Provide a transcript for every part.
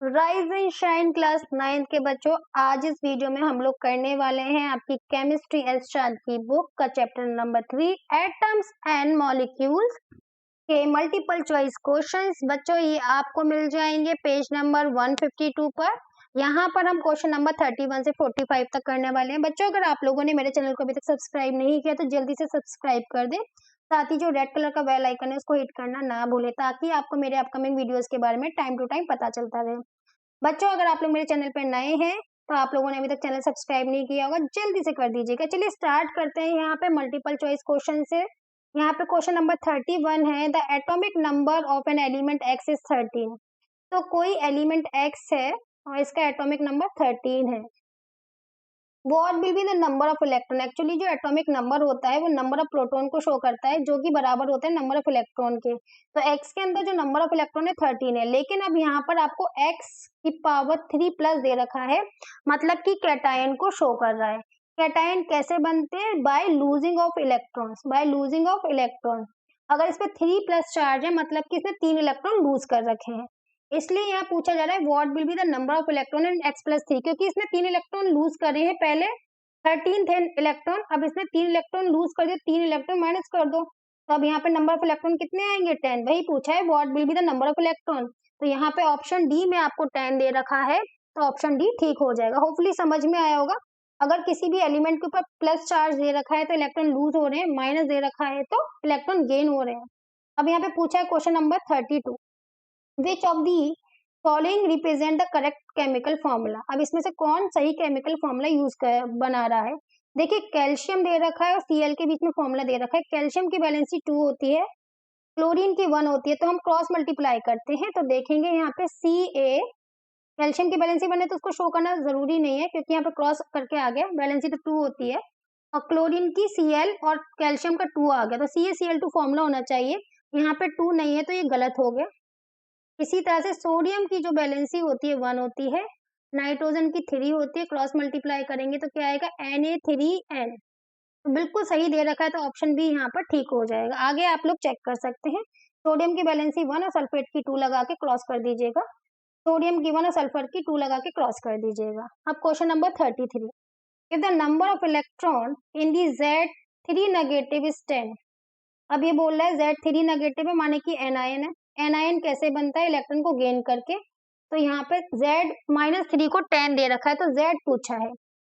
Rise and shine class 9 के बच्चों, आज इस वीडियो में हम लोग करने वाले हैं आपकी केमिस्ट्री एस चांद की बुक का chapter number 3 atoms and molecules के मल्टीपल चॉइस क्वेश्चंस। बच्चों ये आपको मिल जाएंगे पेज नंबर 152 पर। यहाँ पर हम क्वेश्चन नंबर 31 से 45 तक करने वाले हैं। बच्चों अगर आप लोगों ने मेरे चैनल को अभी तक सब्सक्राइब नहीं किया तो जल्दी से सब्सक्राइब कर दें, साथ ही जो रेड कलर का बेल आइकन है उसको हिट करना ना भूलें ताकि आपको मेरे अपकमिंग वीडियोस के बारे में टाइम टू टाइम पता चलता रहे। बच्चों अगर आप लोग मेरे चैनल पे नए हैं तो आप लोगों ने अभी तक चैनल सब्सक्राइब नहीं किया होगा, जल्दी से कर दीजिएगा। चलिए स्टार्ट करते हैं यहाँ पे मल्टीपल चॉइस क्वेश्चन से। यहाँ पे क्वेश्चन नंबर 31 है, the atomic number of an element x is 13। तो कोई एलिमेंट एक्स है और इसका एटॉमिक नंबर 13 है। What will be the number of electron. Actually जो एटॉमिक नंबर होता है वो नंबर ऑफ प्रोटॉन को शो करता है, जो कि बराबर होता है नंबर ऑफ इलेक्ट्रॉन के। तो एक्स के अंदर जो नंबर ऑफ इलेक्ट्रॉन है 13 है, लेकिन अब यहाँ पर आपको एक्स की पावर 3 प्लस दे रखा है, मतलब कि कैटायन को शो कर रहा है। कैटायन कैसे बनते हैं? By losing of electrons, by losing of electron. अगर इस पे 3 प्लस चार्ज है मतलब कि इसने 3 इलेक्ट्रॉन लूज कर रखे हैं, इसलिए यहाँ पूछा जा रहा है what will be the number of electron in x plus 3, क्योंकि इसने 3 इलेक्ट्रॉन लूज करे हैं। पहले 13 थे इलेक्ट्रॉन, अब इसने 3 इलेक्ट्रॉन लूज कर दिया, 3 इलेक्ट्रॉन माइनस कर दो, तो अब यहाँ पे नंबर ऑफ इलेक्ट्रॉन कितने आएंगे? 10। वही पूछा है what will be the number of electron. तो यहाँ पे ऑप्शन डी में आपको 10 दे रखा है, तो ऑप्शन डी ठीक हो जाएगा। होपफुली समझ में आया होगा। अगर किसी भी एलिमेंट के ऊपर प्लस चार्ज दे रखा है तो इलेक्ट्रॉन लूज हो रहे हैं, माइनस दे रखा है तो इलेक्ट्रॉन गेन हो रहे हैं। अब यहाँ पे पूछा है question number 32, which of the following represent the correct chemical formula. अब इसमें से कौन सही केमिकल फॉर्मूला यूज कर बना रहा है? देखिए कैल्शियम दे रखा है और Cl के बीच में फॉर्मूला दे रखा है। कैल्शियम की वैलेंसी 2 होती है, क्लोरीन की 1 होती है, तो हम क्रॉस मल्टीप्लाई करते हैं तो देखेंगे यहाँ पे Ca, कैल्शियम की वैलेंसी 1 है तो उसको शो करना जरूरी नहीं है क्योंकि यहाँ पे क्रॉस करके आ गया, वैलेंसी तो 2 होती है, और क्लोरीन की Cl और कैल्शियम का 2 आ गया तो CaCl2 फॉर्मूला होना चाहिए। यहाँ पे 2 नहीं है तो ये गलत हो गया। इसी तरह से सोडियम की जो वैलेंसी होती है 1 होती है, नाइट्रोजन की 3 होती है, क्रॉस मल्टीप्लाई करेंगे तो क्या आएगा? Na3N। तो बिल्कुल सही दे रखा है तो ऑप्शन बी यहाँ पर ठीक हो जाएगा। आगे आप लोग चेक कर सकते हैं, सोडियम की वैलेंसी 1 और सल्फेट की 2 लगा के क्रॉस कर दीजिएगा, सोडियम की 1 और सल्फर की 2 लगा के क्रॉस कर दीजिएगा। अब question number 33, if the number of electron in the Z3 negative is 10। अब ये बोल रहा है Z3 नेगेटिव है माने कि एनायन है। एनायन कैसे बनता है? इलेक्ट्रॉन को गेन करके। तो यहाँ पे Z-3 को 10 दे रखा है तो Z पूछा है।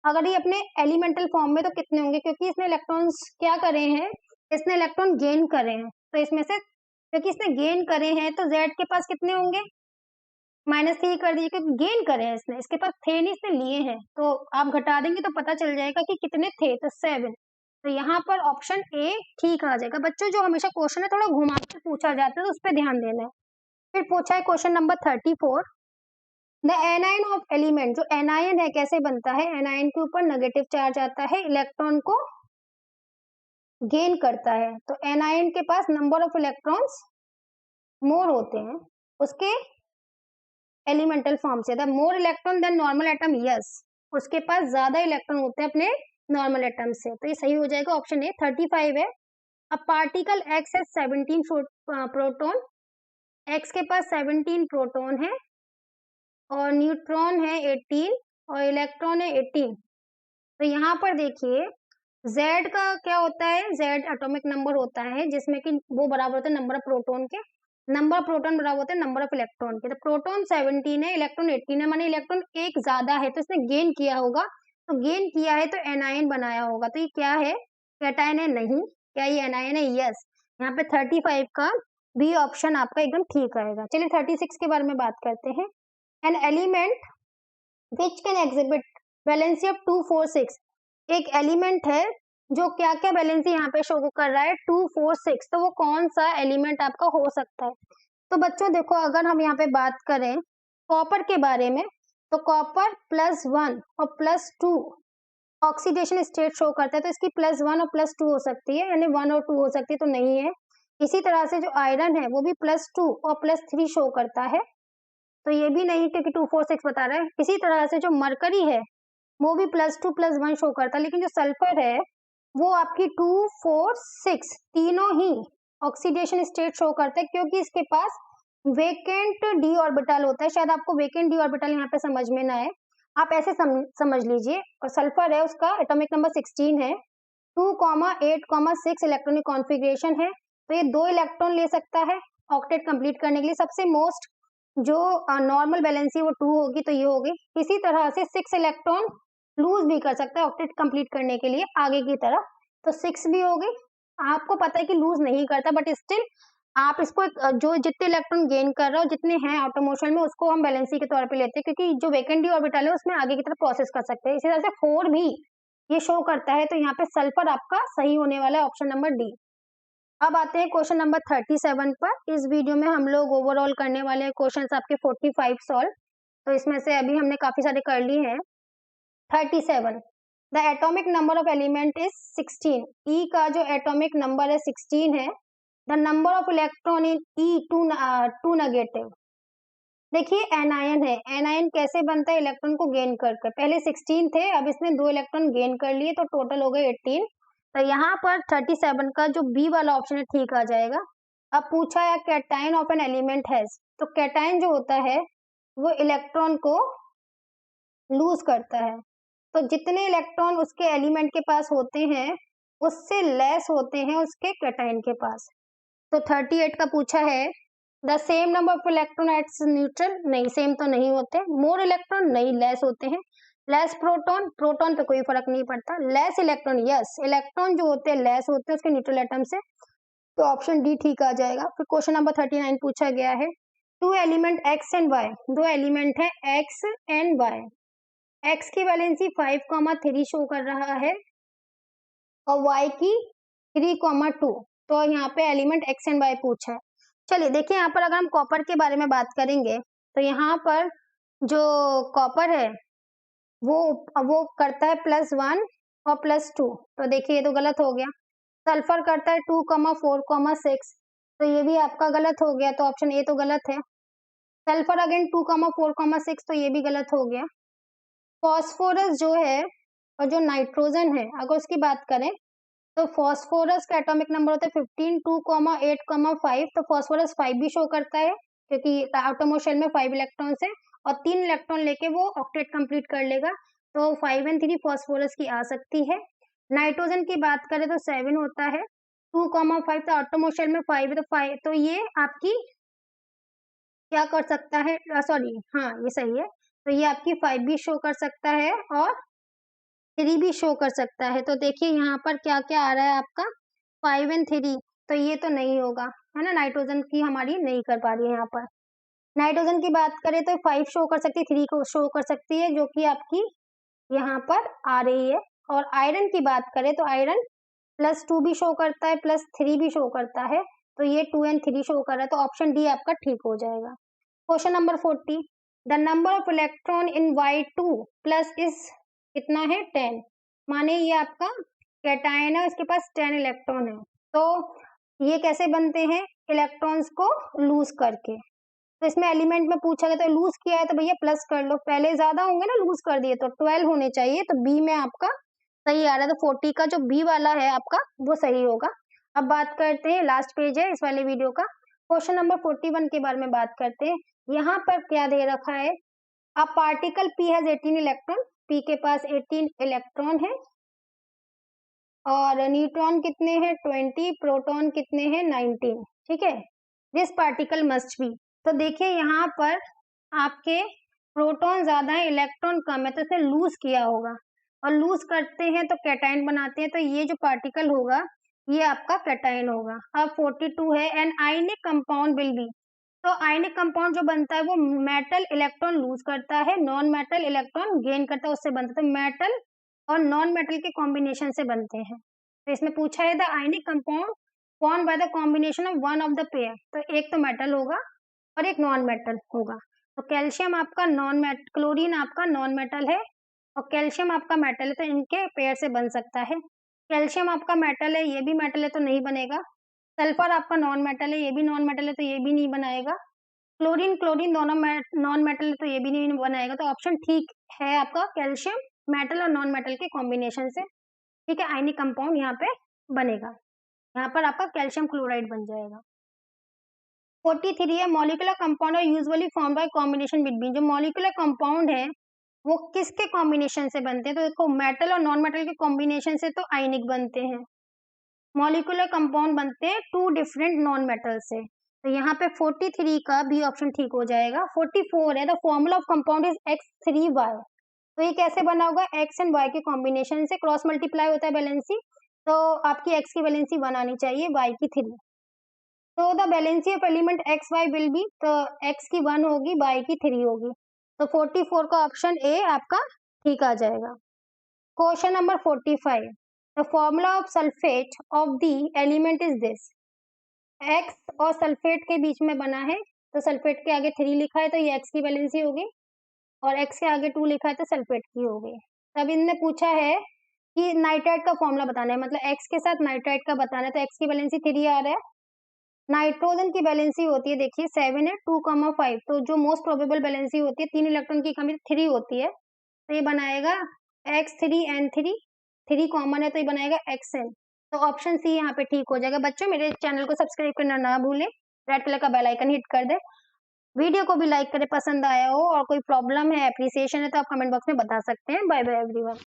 अगर ये अपने एलिमेंटल फॉर्म में तो कितने होंगे, क्योंकि इसने इलेक्ट्रॉन्स क्या करे हैं? इसने इलेक्ट्रॉन गेन करे हैं, तो इसमें से क्योंकि इसने गेन करे हैं तो Z के पास कितने होंगे? -3 कर दीजिए, क्योंकि गेन करे हैं इसने, इसके पास थे नहीं, इसने लिए हैं, तो आप घटा देंगे तो पता चल जाएगा कि कितने थे, तो 7। तो यहाँ पर ऑप्शन ए ठीक आ जाएगा। बच्चों जो हमेशा क्वेश्चन है थोड़ा घुमा कर पूछा जाता है तो उस पर ध्यान देना है। फिर पूछा है question number 34, the anion of element. जो एनायन है कैसे बनता है? एनायन के ऊपर नेगेटिव चार्ज आता है, इलेक्ट्रॉन को गेन करता है, तो एनायन के पास नंबर ऑफ इलेक्ट्रॉन्स मोर होते हैं उसके एलिमेंटल फॉर्म से। The more electron than normal atom, yes, उसके पास ज्यादा इलेक्ट्रॉन होते हैं अपने नॉर्मल एटम से, तो ये सही हो जाएगा ऑप्शन ए। 35 है, अब पार्टिकल एक्स है 17 प्रोटॉन, एक्स के पास 17 प्रोटॉन है और न्यूट्रॉन है 18 और इलेक्ट्रॉन है 18। तो यहाँ पर देखिए Z का क्या होता है? Z एटॉमिक नंबर होता है जिसमें कि वो बराबर होता है नंबर ऑफ प्रोटॉन के, नंबर ऑफ प्रोटॉन बराबर होता है नंबर ऑफ इलेक्ट्रॉन के। तो प्रोटॉन 17 है, इलेक्ट्रॉन 18 है, माने इलेक्ट्रॉन एक ज्यादा है तो इसने गेन किया होगा, तो गेन किया है तो एनायन बनाया होगा। तो ये क्या है? कैटायन है? नहीं। क्या ये एनायन है? यस। यहाँ पे 35 का बी ऑप्शन आपका एकदम ठीक आएगा। चलिए 36 के बारे में बात करते हैं। An element which can exhibit valency of 2, 4, 6। एक एलिमेंट है जो क्या क्या वैलेंसी यहाँ पे शो कर रहा है? 2, 4, 6। तो वो कौन सा एलिमेंट आपका हो सकता है? तो बच्चों देखो अगर हम यहाँ पे बात करें कॉपर के बारे में, तो कॉपर +1 और +2 ऑक्सीडेशन स्टेट शो करता है, तो इसकी +1 और +2 हो सकती है, यानी 1 और 2 हो सकती है, तो नहीं है। इसी तरह से जो आयरन है वो भी +2 और +3 शो करता है, तो ये भी नहीं क्योंकि 2, 4, 6 बता रहा है। इसी तरह से जो मरकरी है वो भी +2, +1 शो करता है, लेकिन जो सल्फर है वो आपकी 2, 4, 6 तीनों ही ऑक्सीडेशन स्टेट शो करता है, क्योंकि इसके पास वेकेंट डी ऑर्बिटल होता है, शायद आपको वेकेंट डी ऑर्बिटल यहाँ पे समझ में ना आए, आप ऐसे समझ लीजिए। और सल्फर है, उसका एटॉमिक नंबर 16 है, 2,8,6 इलेक्ट्रॉनिक कॉन्फ़िगरेशन है, तो ये 2 इलेक्ट्रॉन ले सकता है ऑक्टेट कंप्लीट करने के लिए। सबसे मोस्ट जो नॉर्मल वैलेंसी वो 2 होगी, तो ये होगी। इसी तरह से 6 इलेक्ट्रॉन लूज भी कर सकता है ऑक्टेट कंप्लीट करने के लिए आगे की तरफ, तो 6 भी हो गई। आपको पता है कि लूज नहीं करता, बट स्टिल आप इसको जो जितने इलेक्ट्रॉन गेन कर रहा हो, जितने हैं आउटर मोशन में, उसको हम वैलेंसी के तौर पे लेते हैं, क्योंकि जो वैकेंट डी ऑर्बिटल है उसमें आगे की तरफ प्रोसेस कर सकते हैं। इसी तरह से 4 भी ये शो करता है, तो यहाँ पे सल्फर आपका सही होने वाला है, ऑप्शन नंबर डी। अब आते हैं क्वेश्चन नंबर 37 पर। इस वीडियो में हम लोग ओवरऑल करने वाले हैं क्वेश्चन आपके 45 सॉल्व, तो इसमें से अभी हमने काफी सारे कर लिए हैं। 37, the atomic number of element is 16। E का जो एटॉमिक नंबर है 16 है। The number of electron in E two negative. देखिए एनायन है, एनायन कैसे बनता है इलेक्ट्रॉन को गेन करके, पहले 16 थे, अब इसने 2 इलेक्ट्रॉन गेन कर लिए, तो टोटल हो गए 18। तो यहाँ पर 37 का जो बी वाला ऑप्शन है ठीक आ जाएगा। अब पूछा है cation of an element has, तो कैटायन जो होता है वो इलेक्ट्रॉन को लूज करता है, तो जितने इलेक्ट्रॉन उसके एलिमेंट के पास होते हैं उससे लेस होते हैं उसके कैटायन के पास। तो 38 का पूछा है the same number of electron as neutral, नहीं सेम तो नहीं होते। मोर इलेक्ट्रॉन, नहीं लेस होते हैं। लेस प्रोटॉन, प्रोटॉन पे कोई फर्क नहीं पड़ता। लेस इलेक्ट्रॉन, यस इलेक्ट्रॉन जो होते हैं लेस होते हैं उसके न्यूट्रल एटम से, तो ऑप्शन डी ठीक आ जाएगा। फिर क्वेश्चन नंबर 39 पूछा गया है two element X and Y, दो एलिमेंट है एक्स एंड वाई, एक्स की वैलेंसी 5,3 शो कर रहा है और y की 3,2, तो यहाँ पे एलिमेंट x एंड y पूछा है। चलिए देखिए यहाँ पर अगर हम कॉपर के बारे में बात करेंगे, तो यहाँ पर जो कॉपर है वो करता है +1 और +2, तो देखिए ये तो गलत हो गया। सल्फर करता है 2,4,6, तो ये भी आपका गलत हो गया, तो ऑप्शन ए तो गलत है। सल्फर अगेन 2,4,6, तो ये भी गलत हो गया। फॉस्फोरस जो है और जो नाइट्रोजन है, अगर उसकी बात करें तो फॉस्फोरस का एटॉमिक नंबर होता है 15, 2,8,5, तो फॉस्फोरस 5 भी शो करता है, क्योंकि आटोमो शेल में 5 इलेक्ट्रॉन है और 3 इलेक्ट्रॉन लेके वो ऑक्टेट कंप्लीट कर लेगा, तो 5 और 3 फॉस्फोरस की आ सकती है। नाइट्रोजन की बात करें तो 7 होता है, 2,5, तो आटोमो शेल में 5 है, तो 5, तो ये आपकी क्या कर सकता है, सॉरी हाँ ये सही है, तो ये आपकी 5 भी शो कर सकता है और 3 भी शो कर सकता है। तो देखिए यहाँ पर क्या क्या आ रहा है आपका 5 और 3, तो ये तो नहीं होगा, है ना, नाइट्रोजन की हमारी नहीं कर पा रही है यहाँ पर। नाइट्रोजन की बात करें तो 5 शो कर सकती है, 3 को शो कर सकती है, जो कि आपकी यहाँ पर आ रही है। और आयरन की बात करें तो आयरन +2 भी शो करता है, +3 भी शो करता है, तो ये 2 और 3 शो कर रहा है, तो ऑप्शन डी आपका ठीक हो जाएगा। Question number 40, the number of electron in Y2 plus is कितना है 10, माने ये आपका कैटायन है, उसके पास 10 इलेक्ट्रॉन है, तो ये कैसे बनते हैं इलेक्ट्रॉन्स को लूज करके। तो इसमें एलिमेंट में पूछा गया, तो लूज किया है तो भैया प्लस कर लो, पहले ज्यादा होंगे ना लूज कर दिए, तो 12 होने चाहिए, तो बी में आपका सही आ रहा है, तो 40 का जो बी वाला है आपका वो सही होगा। अब बात करते हैं, लास्ट पेज है इस वाले वीडियो का, क्वेश्चन नंबर 41 के बारे में बात करते हैं। यहाँ पर क्या दे रखा है, a particle P has 18 electron, P के पास 18 इलेक्ट्रॉन है और न्यूट्रॉन कितने हैं 20, प्रोटॉन कितने हैं 19, ठीक है। दिस पार्टिकल मस्ट बी, तो देखिए यहाँ पर आपके प्रोटॉन ज्यादा है इलेक्ट्रॉन कम है, तो इसे लूज किया होगा, और लूज करते हैं तो कैटायन बनाते हैं, तो ये जो पार्टिकल होगा ये आपका कैटायन होगा। अब 42 है, an ionic compound will be, तो आयनिक कंपाउंड जो बनता है वो मेटल इलेक्ट्रॉन लूज करता है, नॉन मेटल इलेक्ट्रॉन गेन करता है, उससे बनता है, तो मेटल और नॉन मेटल के कॉम्बिनेशन से बनते हैं। तो इसमें पूछा है the ionic compound form by the combination of one of the pair, तो एक तो मेटल होगा और एक नॉन मेटल होगा, तो कैल्शियम आपका नॉन मेटल, क्लोरीन आपका नॉन मेटल है और कैल्शियम आपका मेटल है, तो इनके पेयर से बन सकता है। कैल्शियम आपका मेटल है, ये भी मेटल है, तो नहीं बनेगा। सल्फर आपका नॉन मेटल है, ये भी नॉन मेटल है, तो ये भी नहीं बनाएगा। क्लोरीन क्लोरीन दोनों नॉन मेटल है, तो ये भी नहीं बनाएगा, तो ऑप्शन ठीक है आपका कैल्शियम मेटल और नॉन मेटल के कॉम्बिनेशन से, ठीक है, आयनिक कंपाउंड यहाँ पे बनेगा, यहाँ पर आपका कैल्शियम क्लोराइड बन जाएगा। 43 है, molecular compound are usually form by combination between. जो मॉलिक्यूलर कंपाउंड है वो किसके कॉम्बिनेशन से बनते हैं? तो देखो मेटल और नॉन मेटल के कॉम्बिनेशन से तो आयनिक बनते हैं। मॉलिक्यूलर कंपाउंड बनते हैं टू डिफरेंट नॉन मेटल से। तो यहाँ पे 43 का बी ऑप्शन ठीक हो जाएगा। 44 है, the formula of compound is X3Y। तो ये कैसे बना होगा? X एंड Y के कॉम्बिनेशन से क्रॉस मल्टीप्लाई होता है वैलेंसी, तो आपकी X की वैलेंसी 1 आनी चाहिए, Y की 3। तो the valency of element XY will be, तो X की 1 होगी, Y की 3 होगी। तो 44 का ऑप्शन ए आपका ठीक आ जाएगा। Question number 45, the formula of sulphate of the element is this. X और सल्फेट के बीच में बना है, तो सल्फेट के आगे 3 लिखा है तो ये X की वैलेंसी होगी, और X के आगे 2 लिखा है तो सल्फेट की होगी। तब इनने पूछा है कि नाइट्राइट का फॉर्मूला बताना है, मतलब X के साथ नाइट्राइट का बताना है, तो X की वैलेंसी 3 आ रहा है। नाइट्रोजन की वैलेंसी होती है, देखिए 7 है, 2,5, तो जो मोस्ट प्रोबेबल वैलेंसी होती है, 3 इलेक्ट्रॉन की कमी 3 होती है, तो ये बनाएगा X3N3, 3 कॉमन है तो ये बनाएगा XN। तो ऑप्शन सी यहाँ पे ठीक हो जाएगा। बच्चों मेरे चैनल को सब्सक्राइब करना ना भूलें, रेड कलर का बेल आइकन हिट कर दे, वीडियो को भी लाइक करें पसंद आया हो, और कोई प्रॉब्लम है, एप्रिसिएशन है तो आप कमेंट बॉक्स में बता सकते हैं। Bye bye everyone.